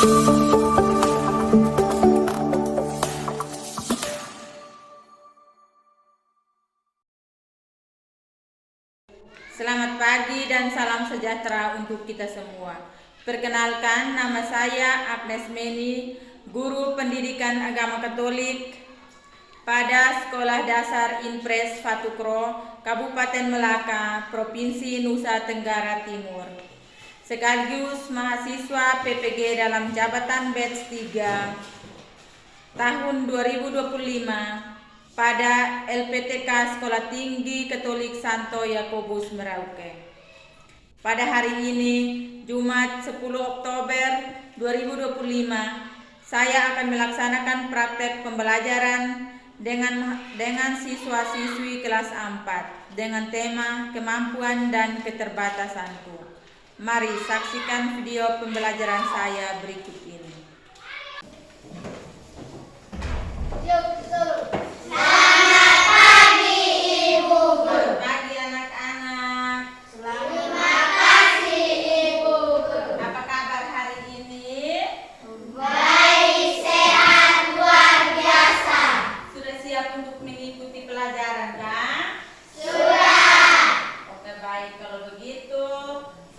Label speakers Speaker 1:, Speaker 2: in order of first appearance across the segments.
Speaker 1: Selamat pagi dan salam sejahtera untuk kita semua. Perkenalkan, nama saya Agnes Meni, guru pendidikan agama Katolik pada Sekolah Dasar Impres Fatukro, Kabupaten Melaka, Provinsi Nusa Tenggara Timur. Sekaligus mahasiswa PPG dalam jabatan batch 3 tahun 2025 pada LPTK Sekolah Tinggi Katolik Santo Yakobus Merauke. Pada hari ini, Jumat 10 Oktober 2025, saya akan melaksanakan praktek pembelajaran dengan siswa-siswi kelas 4 dengan tema kemampuan dan keterbatasanku. Mari saksikan video pembelajaran saya berikut ini.
Speaker 2: Selamat pagi Ibu Guru.
Speaker 1: Selamat pagi anak-anak.
Speaker 2: Terima kasih Ibu Guru.
Speaker 1: Apa kabar hari ini?
Speaker 2: Baik, sehat, luar biasa.
Speaker 1: Sudah siap untuk mengikuti pelajaran kan?
Speaker 2: Sudah.
Speaker 1: Oke, baik. Kalau begitu,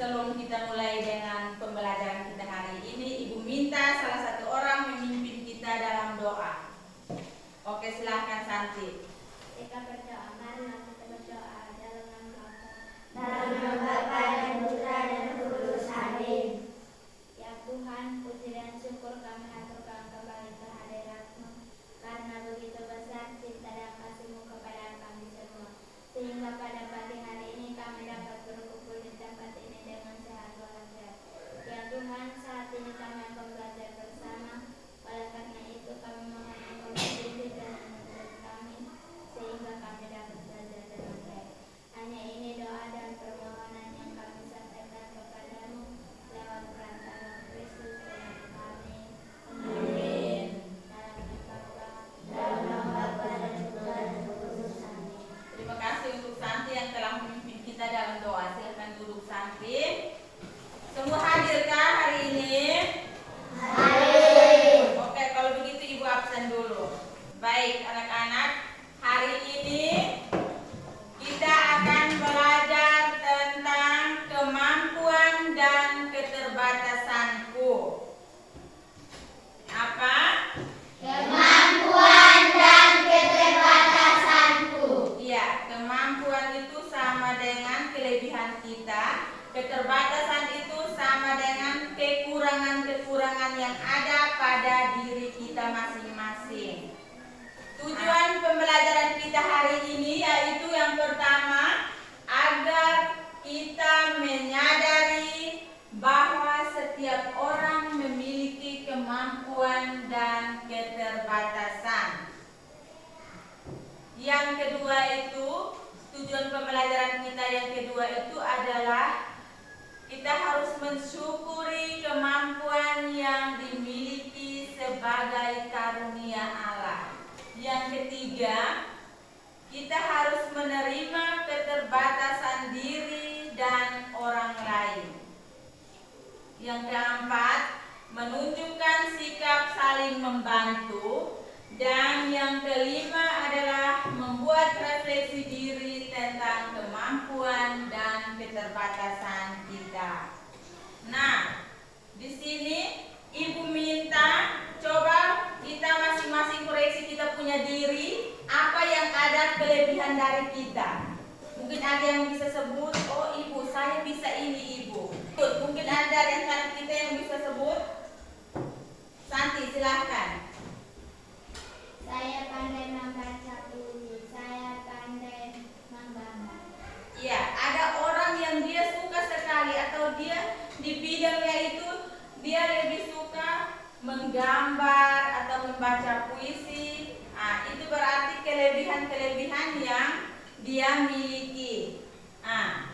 Speaker 1: sebelum kita mulai dengan pembelajaran kita hari ini, Ibu minta salah satu orang memimpin kita dalam doa. Oke, silahkan Santi.
Speaker 2: Kita berdoa, marilah kita berdoa dalam nama Bapa dan Putra dan Kudus. Amin. Ya Tuhan, puji dan syukur kami haturkan kembali kehadirat-Mu, karena begitu besar cinta dan kasih-Mu kepada kami semua, sehingga pada pagi hari ini kami dapat berkumpul di tempat ini dengan sehat walafiat. Ya Tuhan, saat ini kami akan belajar bersama. Oleh karena itu kami mohon Engkau membimbing dan menuntun kami, sehingga kami dapat belajar dengan baik. Hanya ini doa dan permohonan yang kami sampaikan kepadamu lewat perantara Kristus Tuhan kami.
Speaker 1: Amin.
Speaker 2: Dalam nama Bapa dan Putra dan Kudus. Amin.
Speaker 1: Terima kasih untuk Santi yang telah memimpin kita dalam doa. Silahkan duduk Santi. Semua hadirkah hari ini?
Speaker 2: Hadir.
Speaker 1: Oke, kalau begitu Ibu absen dulu. Baik anak-anak, hari ini kita akan belajar tentang kemampuan dan keterbatasanku. Apa?
Speaker 2: Kemampuan dan keterbatasanku.
Speaker 1: Iya, kemampuan itu sama dengan kelebihan kita. Keterbatasan itu sama dengan kekurangan-kekurangan yang ada pada diri kita masing-masing. Tujuan pembelajaran kita hari ini yaitu yang pertama, agar kita menyadari bahwa setiap orang memiliki kemampuan dan keterbatasan. Yang kedua itu, tujuan pembelajaran kita yang kedua itu adalah kita harus mensyukuri kemampuan yang dimiliki sebagai karunia Allah. Yang ketiga, kita harus menerima keterbatasan diri dan orang lain. Yang keempat, menunjukkan sikap saling membantu. Dan yang kelima adalah membuat refleksi diri tentang kemampuan dan keterbatasan kita. Nah, di sini Ibu minta coba kita masing-masing koreksi kita punya diri, apa yang ada kelebihan dari kita. Mungkin ada yang bisa sebut, oh Ibu, saya bisa ini Ibu. Mungkin ada yang kita yang bisa sebut. Santi, silahkan.
Speaker 2: Saya pandai membaca puisi, saya pandai menggambar.
Speaker 1: Ya, ada orang yang dia suka sekali atau dia di bidangnya itu dia lebih suka menggambar atau membaca puisi. Nah, itu berarti kelebihan-kelebihan yang dia miliki. Nah,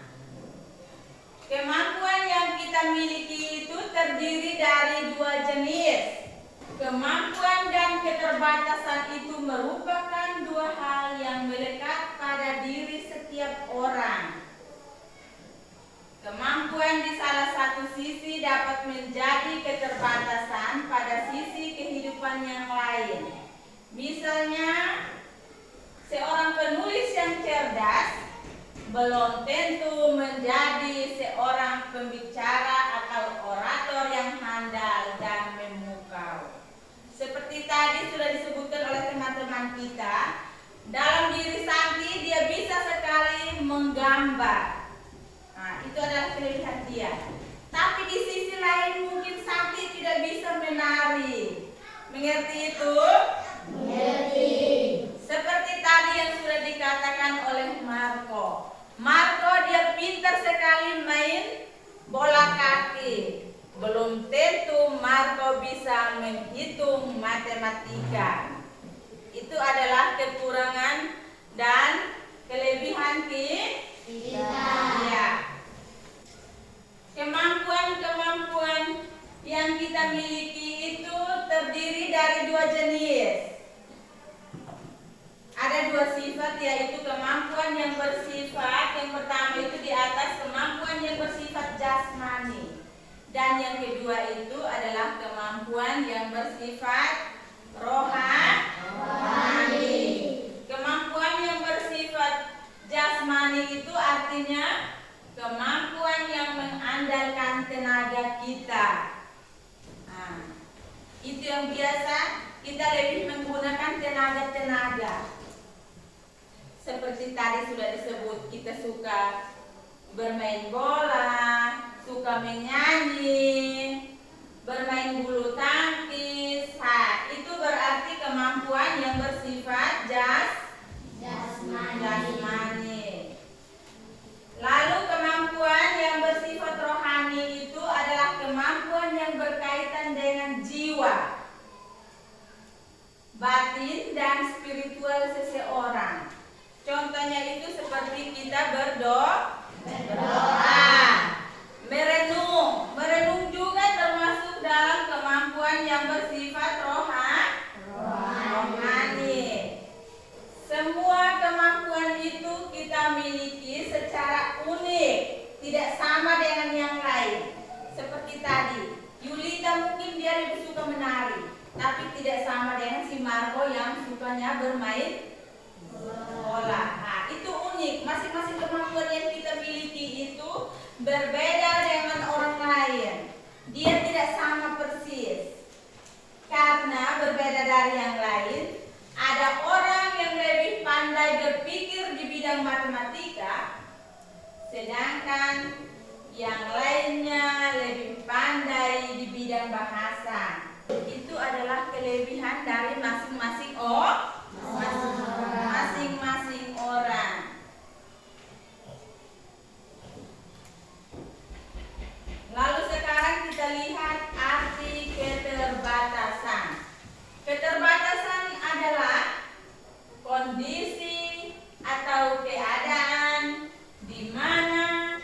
Speaker 1: kemampuan yang kita miliki itu terdiri dari dua jenis. Kemampuan dan keterbatasan itu merupakan dua hal yang melekat pada diri setiap orang. Kemampuan di salah satu sisi dapat menjadi keterbatasan pada sisi kehidupan yang lain. Misalnya, seorang penulis yang cerdas belum tentu menjadi seorang pembicara atau orator yang handal dan memukau. Seperti tadi sudah disebutkan oleh teman-teman kita, dalam diri Santi dia bisa sekali menggambar. Nah, itu adalah kelebihan dia. Tapi di sisi lain mungkin Santi tidak bisa menari. Mengerti itu? Mengerti. Seperti tadi yang sudah dikatakan oleh Marco. Marco dia pintar sekali main bola kaki. Belum tentu Marco bisa menghitung matematika. Itu adalah kekurangan dan kelebihan kita. Ya. Kemampuan-kemampuan yang kita miliki itu terdiri dari dua jenis. Ada dua sifat, yaitu kemampuan yang bersifat, yang pertama itu di atas, kemampuan yang bersifat jasmani. Dan yang kedua itu adalah kemampuan yang bersifat rohani. Kemampuan yang bersifat jasmani itu artinya kemampuan yang mengandalkan tenaga kita. Nah, itu yang biasa kita lebih menggunakan tenaga-tenaga. Seperti tadi sudah disebut, kita suka bermain bola, suka menyanyi, bermain bulu tangkis. Nah, itu berarti kemampuan yang bersifat jasmani. Lalu kemampuan yang bersifat rohani itu adalah kemampuan yang berkaitan dengan jiwa, batin dan spiritual seseorang. Contohnya itu seperti kita berdoa, merenung juga termasuk dalam kemampuan yang bersifat rohani. Semua kemampuan itu kita miliki secara unik, tidak sama dengan yang lain. Seperti tadi, Yulita mungkin dia lebih suka menari, tapi tidak sama dengan si Marco yang sukanya bermain bola. Nah, itu unik. Masing-masing kemampuan yang kita miliki itu berbeda dengan orang lain. Dia tidak sama persis. Karena berbeda dari yang lain, ada orang yang lebih pandai berpikir di bidang matematika, sedangkan yang lainnya lebih pandai di bidang bahasa. Itu adalah kelebihan dari masing-masing orang. Lalu sekarang kita lihat arti keterbatasan. Keterbatasan adalah kondisi atau keadaan di mana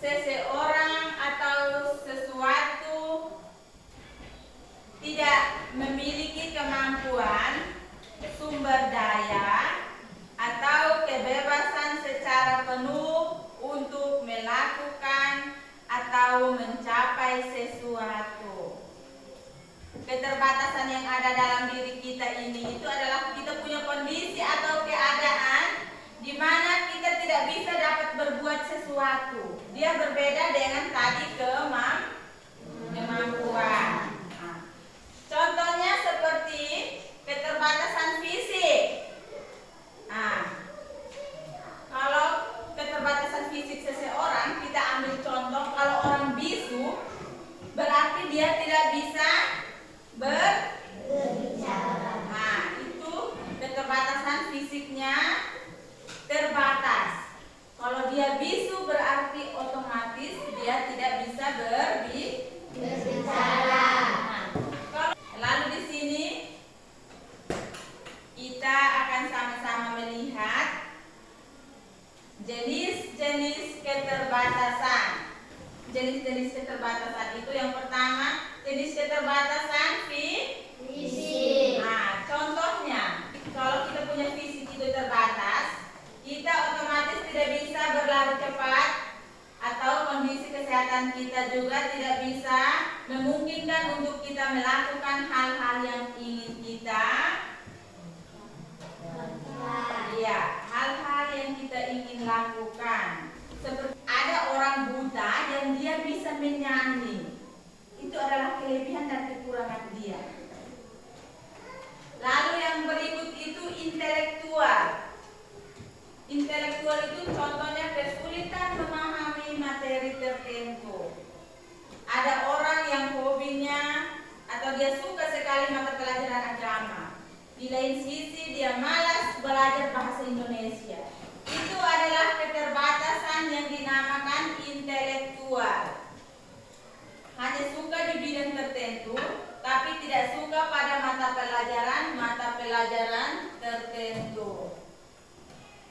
Speaker 1: seseorang atau sesuatu tidak memiliki kemampuan, sumber daya, atau kebebasan secara penuh untuk melakukan atau mencapai sesuatu. Keterbatasan yang ada dalam diri kita ini itu adalah kita punya kondisi atau keadaan di mana kita tidak bisa dapat berbuat sesuatu. Dia berbeda dengan tadi kemampuan. Nah, contohnya seperti keterbatasan fisik. Nah, kalau keterbatasan fisik seseorang, kita ambil contoh kalau orang bisu, berarti dia tidak bisa berbicara. Nah, itu keterbatasan fisiknya terbatas. Kalau dia bisu berarti otomatis dia tidak bisa berbicara. Nah, lalu di sini kita akan sama-sama melihat jenis-jenis keterbatasan. Jenis-jenis keterbatasan itu yang pertama, jenis keterbatasan fisik. Nah, contohnya, kalau kita punya fisik itu terbatas, kita otomatis tidak bisa berlari cepat atau kondisi kesehatan kita juga tidak bisa memungkinkan untuk kita melakukan hal-hal yang ingin kita hal-hal yang kita ingin lakukan. Seperti ada orang buta dan dia bisa menyanyi. Itu adalah kelebihan dan kekurangan dia. Lalu yang berikut itu intelektual. Intelektual itu contohnya kesulitan memahami materi tertentu. Ada orang yang hobinya atau dia suka sekali mata pelajaran agama. Di lain sisi dia malas belajar bahasa Indonesia. Itu adalah keterbatasan yang dinamakan intelektual. Hanya suka di bidang tertentu, tapi tidak suka pada mata pelajaran tertentu.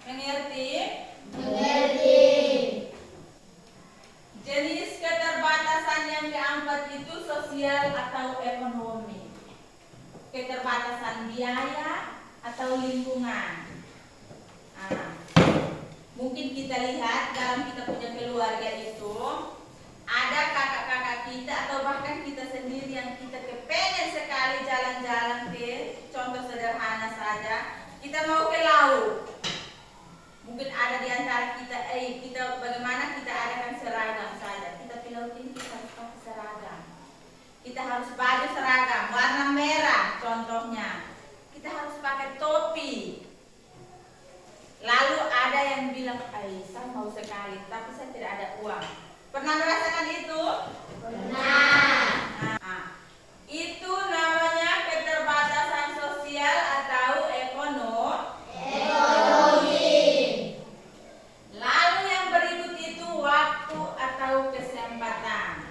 Speaker 1: Mengerti?
Speaker 2: Mengerti.
Speaker 1: Jenis keterbatasan yang keempat itu sosial atau ekonomi. Keterbatasan biaya atau lingkungan. Mungkin kita lihat dalam kita punya keluarga itu ada kakak-kakak kita atau bahkan kita sendiri yang kita kepengen sekali jalan-jalan ke, contoh sederhana saja, kita mau ke laut. Mungkin ada di antara kita, kita bagaimana kita adakan seragam saja. Kita ke laut ini kita harus pakai seragam. Kita harus baju seragam, warna merah contohnya. Kita harus pakai topi. Lalu ada yang bilang, saya mau sekali, tapi saya tidak ada uang. Pernah merasakan itu?
Speaker 2: Pernah.
Speaker 1: Itu namanya keterbatasan sosial atau ekonomi. Lalu yang berikut itu waktu atau kesempatan.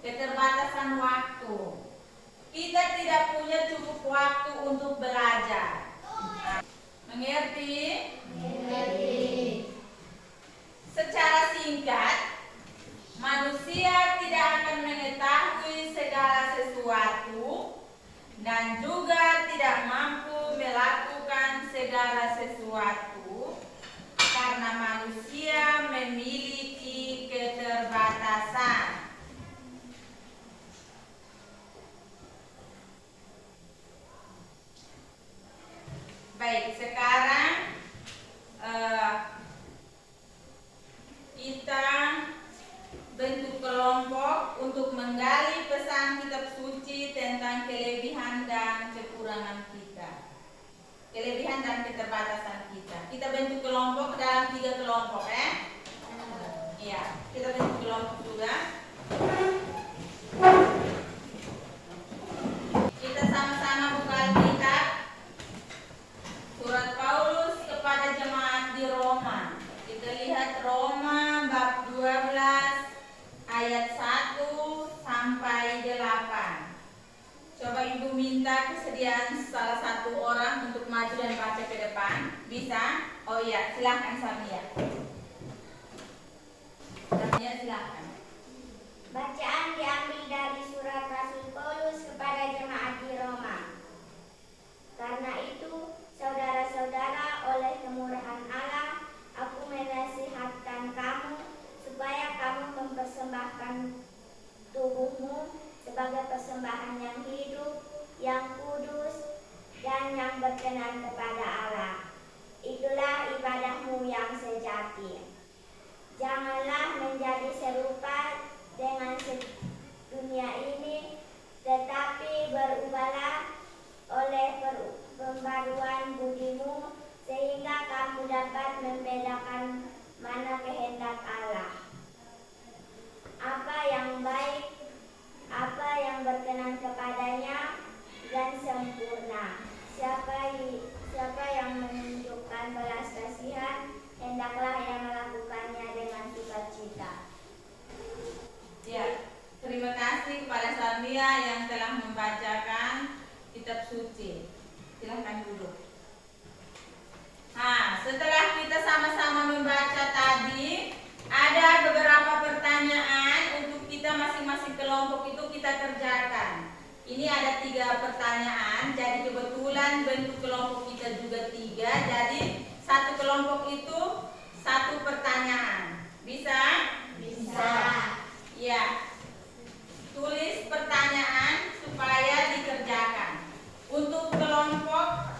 Speaker 1: Keterbatasan waktu. Kita tidak punya cukup waktu untuk belajar. Mengerti?
Speaker 2: Mengerti.
Speaker 1: Secara singkat, manusia tidak akan mengetahui segala sesuatu dan juga tidak mampu melakukan segala sesuatu karena manusia memiliki keterbatasan. Baik, sekarang kita bentuk kelompok untuk menggali pesan kitab suci tentang kelebihan dan kekurangan kita, kelebihan dan keterbatasan kita. Kita bentuk kelompok dalam 3 kelompok, Iya, kita bentuk kelompok juga. Kita sama-sama buka Alkitab. Surat Paulus kepada jemaat di Roma. Kita lihat Roma bab 12 ayat 1 sampai 8. Coba Ibu minta kesediaan salah satu orang untuk maju dan baca ke depan. Bisa? Oh iya, silahkan Samia. Samia silahkan.
Speaker 2: Bacaan diambil dari surat Rasul Paulus kepada jemaat di Roma. Karena itu, saudara-saudara, oleh kemurahan Allah, aku menasihatkan kamu supaya kamu mempersembahkan tubuhmu sebagai persembahan yang hidup, yang kudus, dan yang berkenan kepada Allah. Itulah ibadahmu yang sejati. Janganlah menjadi serupa dengan dunia ini, tetapi berubahlah oleh pembaruan budimu, sehingga kamu dapat membedakan mana kehendak Allah, apa yang baik, apa yang berkenan kepadanya, dan sempurna. Siapa yang menunjukkan belas kasihan, hendaklah yang melakukannya dengan sukacita.
Speaker 1: Ya, terima kasih kepada Samia yang telah membacakan kitab suci. Silahkan duduk. Setelah kita sama-sama membaca tadi, ada beberapa pertanyaan untuk kita masing-masing kelompok itu kita kerjakan. Ini ada 3 pertanyaan, jadi kebetulan bentuk kelompok kita juga 3, jadi satu kelompok itu 1 pertanyaan. Bisa?
Speaker 2: Bisa.
Speaker 1: Ya. Tulis pertanyaan supaya dikerjakan. Untuk kelompok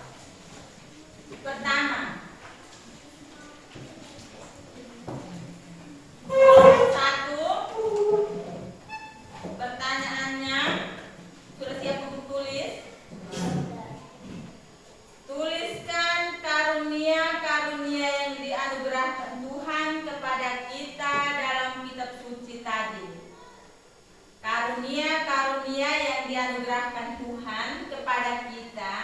Speaker 1: pertama, kelompok 1, pertanyaannya sudah siap untuk tulis? Tuliskan karunia-karunia yang dianugerahkan Tuhan kepada kita dalam kitab suci tadi. Karunia-karunia yang dianugerahkan Tuhan kepada kita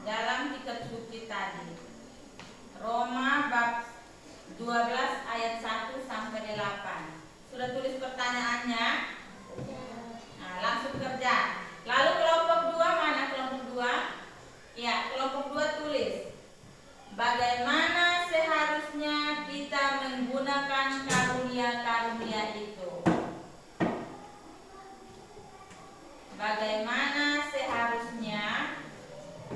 Speaker 1: dalam kitab suci tadi. Roma bab 12 ayat 1 sampai 8. Sudah tulis pertanyaannya? Nah, langsung kerja. Lalu kelompok 2 mana kelompok 2? Ya, kelompok 2 tulis. Bagaimana seharusnya kita menggunakan karunia-karunia itu? Bagaimana seharusnya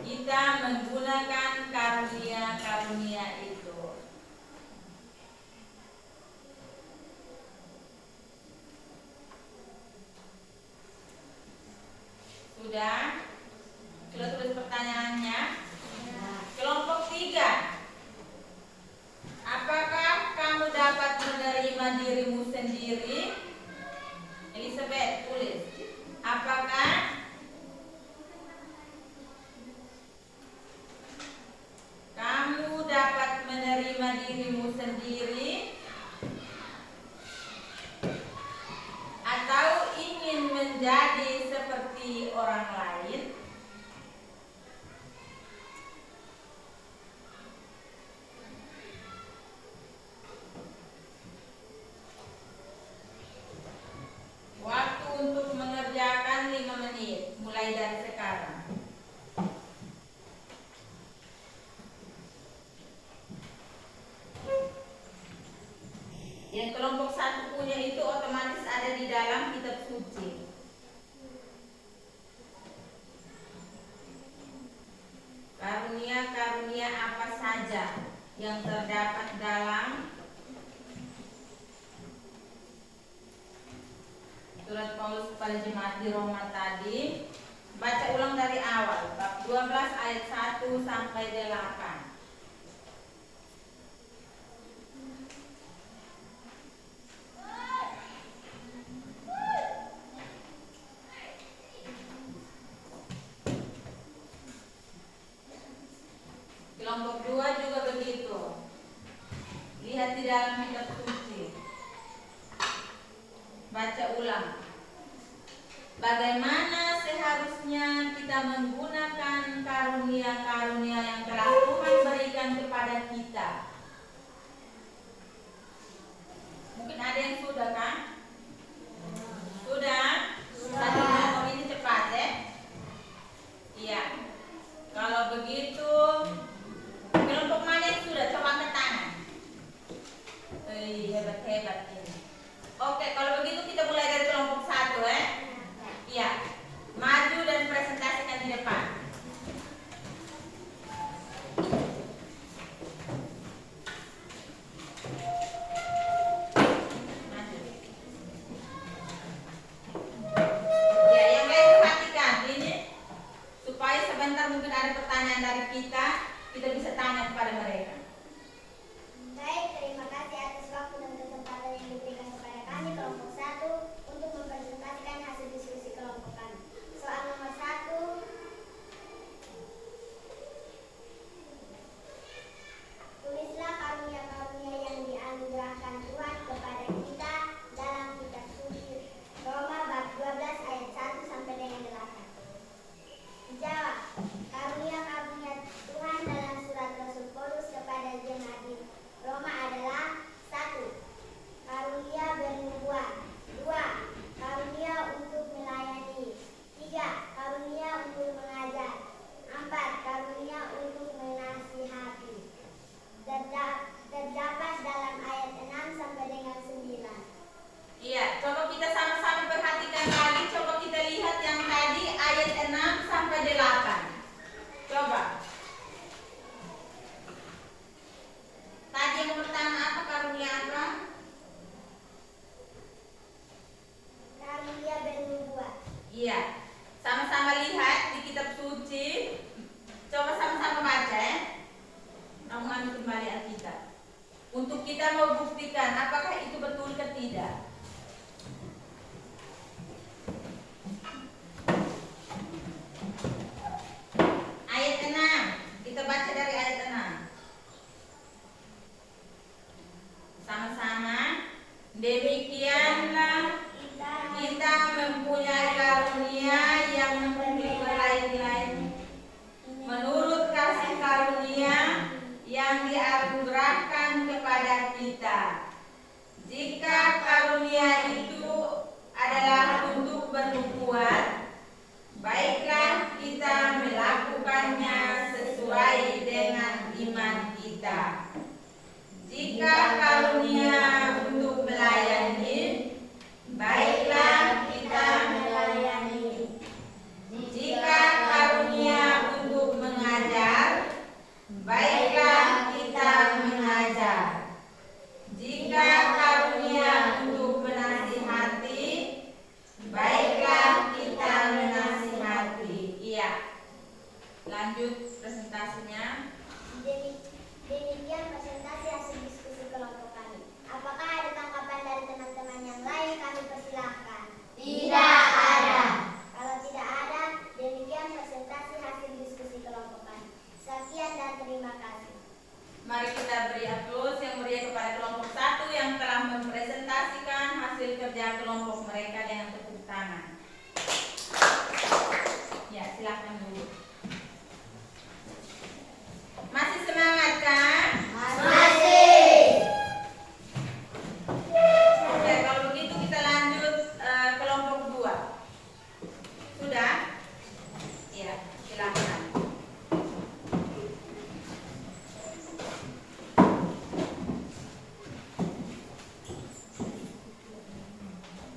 Speaker 1: kita menggunakan karunia-karunia itu? Sudah? Sudah tulis pertanyaannya? Kelompok 3. Apakah kamu dapat menerima dirimu sendiri? Elizabeth, tulis. Apakah kamu dapat menerima dirimu sendiri? Atau ingin menjadi seperti orang lain? Waktu untuk mengerjakan 5 menit, mulai dari sekarang. Yang kelompok 1 punya itu otomatis ada di dalam kitab suci. Karunia-karunia apa saja yang terdapat dalam surat Paulus kepada jemaat di Roma tadi. Baca ulang dari awal, bab 12 ayat 1 sampai 8. Kelompok 2 juga begitu. Lihat di dalam kitab suci. Baca ulang. Bagaimana seharusnya kita menggunakan karunia-karunia yang telah Tuhan berikan kepada kita? Mungkin ada yang sudah kan? Sudah? Tadi ngomong ini cepat ya? Iya. Kalau begitu, kelompok mana yang sudah? Coba angkat tangan. Hebat-hebat ini. Oke, kalau begitu kita mulai dari kelompok 1 ya. Iya. Maju dan presentasikan di depan. Maju. Ya, yang lain perhatikan ini supaya sebentar mungkin ada pertanyaan dari kita bisa tanya kepada mereka.
Speaker 2: Baik, terima kasih atas waktu dan kesempatan yang diberikan kepada kami kelompok 1 untuk mempresentasikan hasil diskusi kelompok kami. Soal nomor 1, tulislah karunia-karunia yang dianugerahkan Tuhan kepada kita dalam kitab suci Roma bab 12 ayat 1 sampai dengan 8. Dijawab, karunia-karunia Tuhan dalam surat Rasul Paulus kepada
Speaker 1: lanjut presentasinya.
Speaker 2: Demikian presentasi hasil diskusi kelompok kami. Apakah ada tanggapan dari teman-teman yang lain? Kami persilahkan.
Speaker 3: Tidak ada.
Speaker 2: Kalau tidak ada, demikian presentasi hasil diskusi kelompok kami. Sekian dan terima kasih.
Speaker 1: Mari kita beri aplaus yang meriah kepada kelompok 1 yang telah mempresentasikan hasil kerja kelompok mereka dengan tepuk tangan. Ya, silakan dulu. Masih semangat kan?
Speaker 3: Masih.
Speaker 1: Oke, kalau begitu kita lanjut kelompok 2. Sudah? Iya, silakan.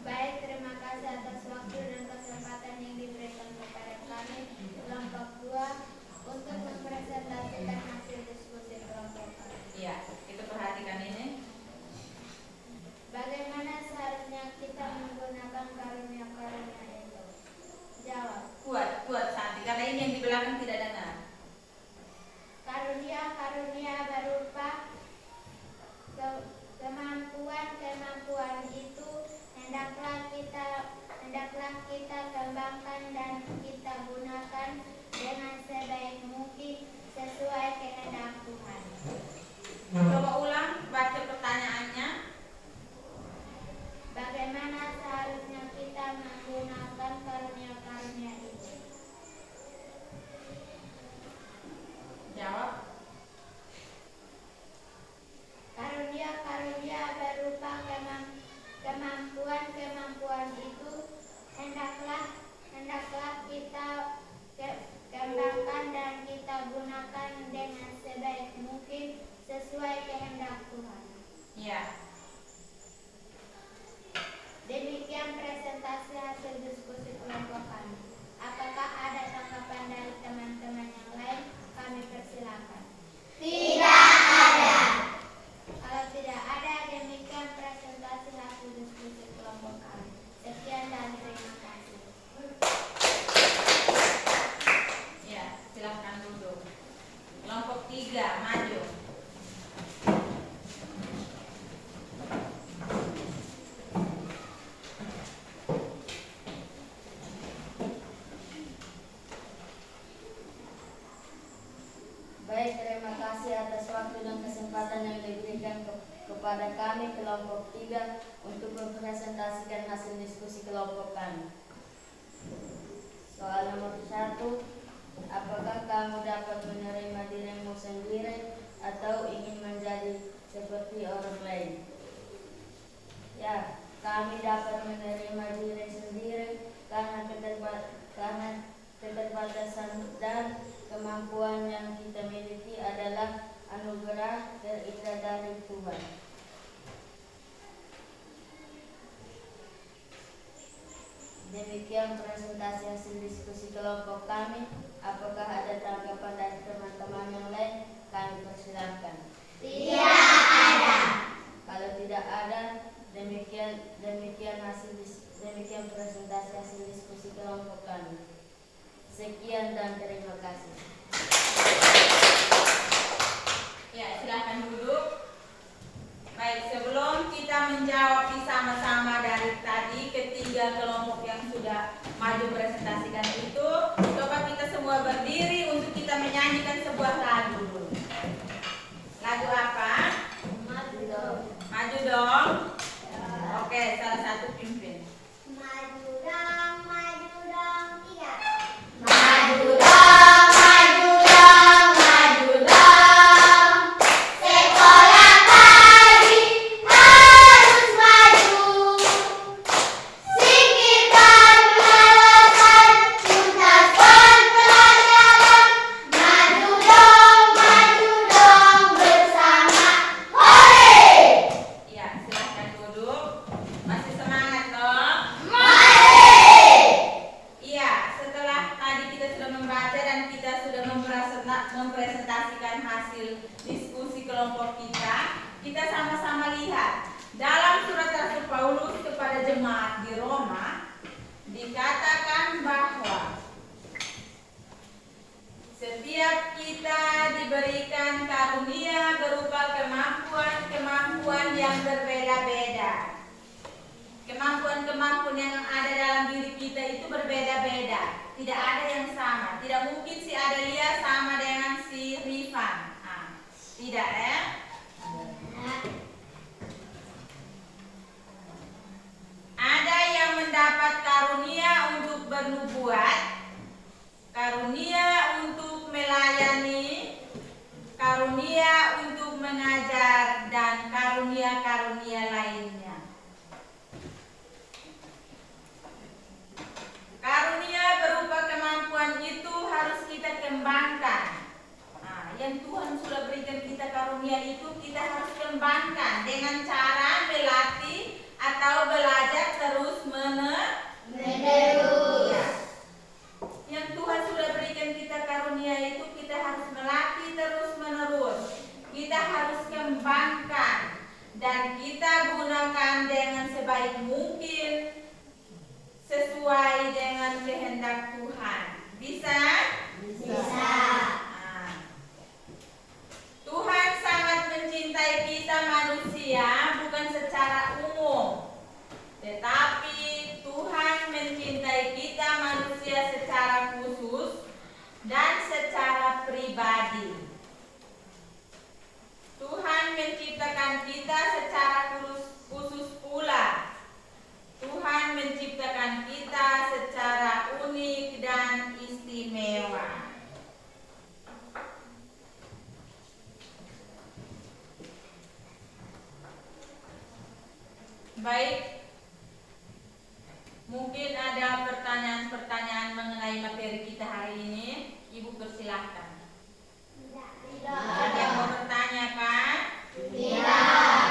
Speaker 2: Baik, terima kasih atas waktu dan kesempatan yang diberikan kepada kami kelompok 2 untuk mempresentasikan hasil diskusi kelompok kami.
Speaker 1: Iya, kita perhatikan ini.
Speaker 2: Bagaimana seharusnya kita menggunakan karunia-karunia itu? Jawab.
Speaker 1: Kuat Santi, karena ini yang di belakang tidak dengar.
Speaker 2: Karunia-karunia berupa kemampuan itu hendaklah kita kembangkan dan kita gunakan dengan sebaik mungkin sesuai kehendak Tuhan.
Speaker 1: Coba ulang baca pertanyaannya.
Speaker 2: Bagaimana seharusnya kita menggunakan karunia-karunia itu?
Speaker 1: Jawab.
Speaker 2: Karunia-karunia berupa kemampuan itu hendaklah kita kembangkan dan kita gunakan dengan sebaik mungkin sesuai kehendak Tuhan.
Speaker 1: Ya.
Speaker 2: Demikian presentasi hasil diskusi kelompok kami. Apakah ada tanggapan dari teman-teman yang lain? Kami persilakan.
Speaker 3: Tidak ada.
Speaker 2: Kalau tidak ada, demikian presentasi hasil diskusi kelompok kami. Sekian dan terima kasih.
Speaker 1: Ya, silakan duduk. Kelompok 3 maju.
Speaker 3: Baik, terima kasih atas waktu dan kesempatan yang diberikan kepada kami kelompok 3 untuk mempresentasikan hasil diskusi kelompok kami. Soal nomor 1, apakah kamu dapat menerima dirimu sendiri atau ingin menjadi seperti orang lain? Ya, kami dapat menerima diri sendiri karena keterbatasan dan kemampuan yang kita miliki adalah anugerah terindah dari Tuhan. Demikian presentasi hasil diskusi kelompok kami. Apakah ada tanggapan dari teman-teman yang lain? Kami persilahkan.
Speaker 2: Tidak ada.
Speaker 3: Kalau tidak ada, demikian presentasi hasil diskusi kelompok kami. Sekian dan terima kasih.
Speaker 1: Ya, silakan duduk. Baik, sebelum kita menjawab bersama-sama dari tadi ketiga kelompok yang sudah maju presentasikan itu, coba kita semua berdiri untuk kita menyanyikan sebuah lagu dulu. Lagu apa? Maju dong. Oke, salah satu pimpin.
Speaker 2: Maju dong, 3.
Speaker 3: Maju dong, maju dong, maju dong. Sekolah pagi harus maju. Singkirkan alasan, tuntaskan pelajaran. Maju dong bersama. Hore!
Speaker 1: Ya, silakan duduk. Masih semangat dong? Iya, setelah tadi kita sudah membaca dan kita sudah mempresentasikan hasil diskusi kelompok kita sama-sama lihat dalam surat Rasul Paulus kepada jemaat di Roma dikatakan bahwa Setiap kita diberikan karunia berupa kemampuan yang berbeda-beda. Kemampuan yang ada dalam diri kita itu berbeda-beda. Tidak ada yang sama. Tidak mungkin si Adelia sama dengan si Rifan. Tidak ya? Ada yang mendapat karunia untuk bernubuat, karunia untuk melayani, karunia untuk mengajar, dan karunia-karunia lainnya. Karunia berupa kemampuan itu harus kita kembangkan. Yang Tuhan sudah berikan kita karunia itu kita harus kembangkan dengan cara melatih atau belajar terus menerus. Yang Tuhan sudah berikan kita karunia itu kita harus melatih terus menerus. Kita harus kembangkan dan kita gunakan dengan sebaik mungkin sesuai dengan kehendak Tuhan. Bisa?
Speaker 2: Bisa.
Speaker 1: Tuhan sangat mencintai kita manusia bukan secara umum, tetapi Tuhan mencintai kita manusia secara khusus dan secara pribadi. Tuhan menciptakan kita secara khusus pula. Tuhan menciptakan kita secara unik dan istimewa. Baik, mungkin ada pertanyaan-pertanyaan mengenai materi kita hari ini. Ibu persilahkan. Ada yang mau bertanya kan?
Speaker 2: Tidak.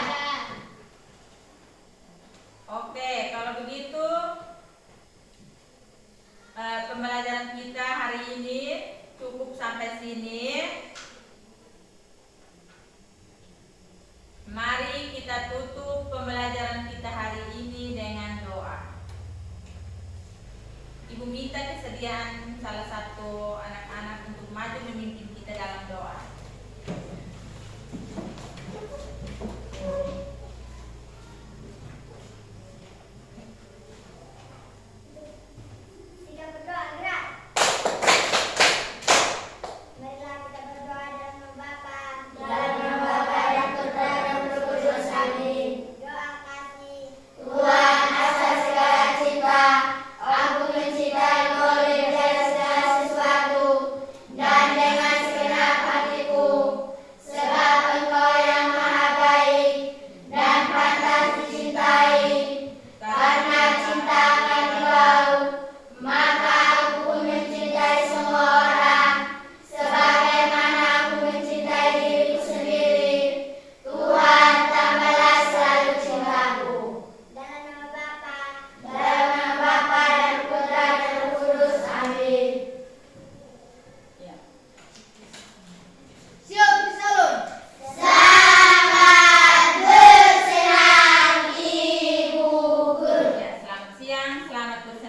Speaker 1: Oke, kalau begitu pembelajaran kita hari ini cukup sampai sini. Mari kita tutup pembelajaran kita hari ini dengan doa. Ibu minta kesediaan salah satu anak-anak untuk maju memimpin kita dalam doa.
Speaker 2: Kita berdoa, gerak. Marilah kita berdoa dalam nama Bapa, dalam nama Bapa dan Putra dan Roh Kudus. Amin. Doa kasih. Tuhan, atas segala cinta, aku mencintaimu lebih dari segala sesuatu, dan dengan segenap hatiku, sebab Engkau yang maha baik dan pantas dicintai. Karena cinta akan Engkau, maka aku pun mencintai semua orang, sebagaimana aku mencintai diriku sendiri. Tuhan, tambahlah selalu cintaku. Dalam nama Bapa, dan Putra dan Roh Kudus. Amin.
Speaker 1: Ya.
Speaker 2: Siap, salun. Selamat bersenang, Ibu Guru.
Speaker 1: Ya, selamat siang, selamat bersenang.